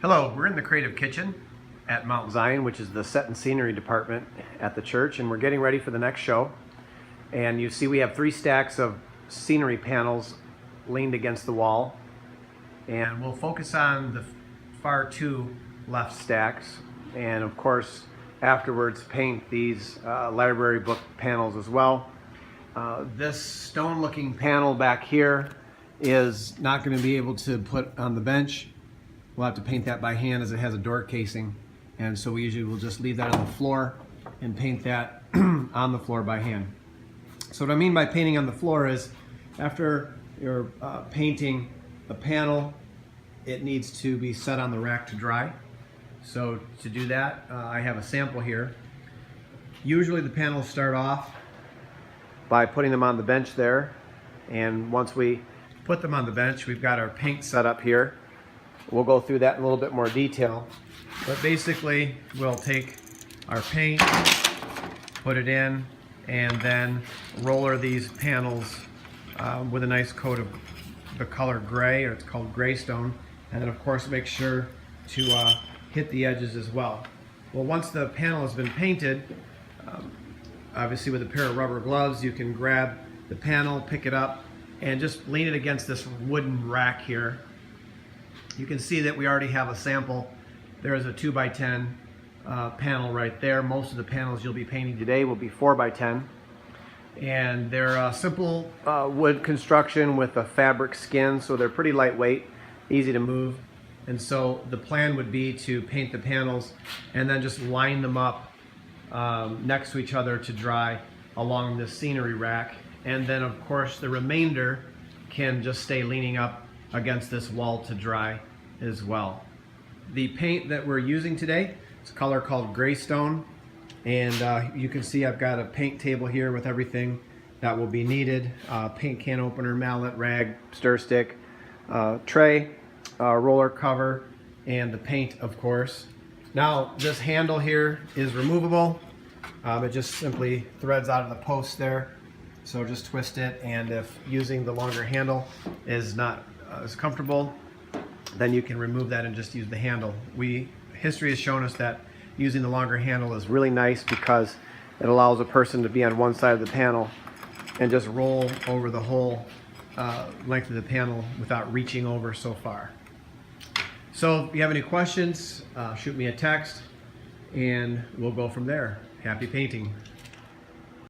Hello, we're in the Creative Kitchen at Mount Zion, which is the set and scenery department at the church, and we're getting ready for the next show. And you see we have 3 stacks of scenery panels leaned against the wall, and we'll focus on the far 2 left stacks, and of course afterwards paint these library book panels as well. This stone looking panel back here is not going to be able to put on the bench. We'll have to paint that by hand as it has a door casing, and so we usually will just leave that on the floor and paint that on the floor by hand. So what I mean by painting on the floor is after you're painting a panel, it needs to be set on the rack to dry. So to do that, I have a sample here. Usually the panels start off by putting them on the bench there, and once we put them on the bench, we've got our paint set up here. We'll go through that in a little bit more detail, but basically we'll take our paint, put it in, and then roller these panels with a nice coat of the color gray, or it's called gray stone, and then of course make sure to hit the edges as well. Well, once the panel has been painted, obviously with a pair of rubber gloves you can grab the panel, pick it up, and just lean it against this wooden rack here. You can see that we already have a sample. There's a 2x10 panel right there. Most of the panels you'll be painting today will be 4x10. And they're simple wood construction with a fabric skin, so they're pretty lightweight, easy to move. And so the plan would be to paint the panels and then just line them up next to each other to dry along the scenery rack. And then of course the remainder can just stay leaning up against this wall to dry as well. The paint that we're using today is a color called gray stone, and you can see I've got a paint table here with everything that will be needed: paint can opener, mallet, rag, stir stick, tray, roller cover, and the paint, of course. Now this handle here is removable. It just simply threads out of the post there, so just twist it, and if using the longer handle is not as comfortable, then you can remove that and just use the handle. History has shown us that using the longer handle is really nice because it allows a person to be on one side of the panel and just roll over the whole length of the panel without reaching over so far. So if you have any questions, shoot me a text and we'll go from there. Happy painting.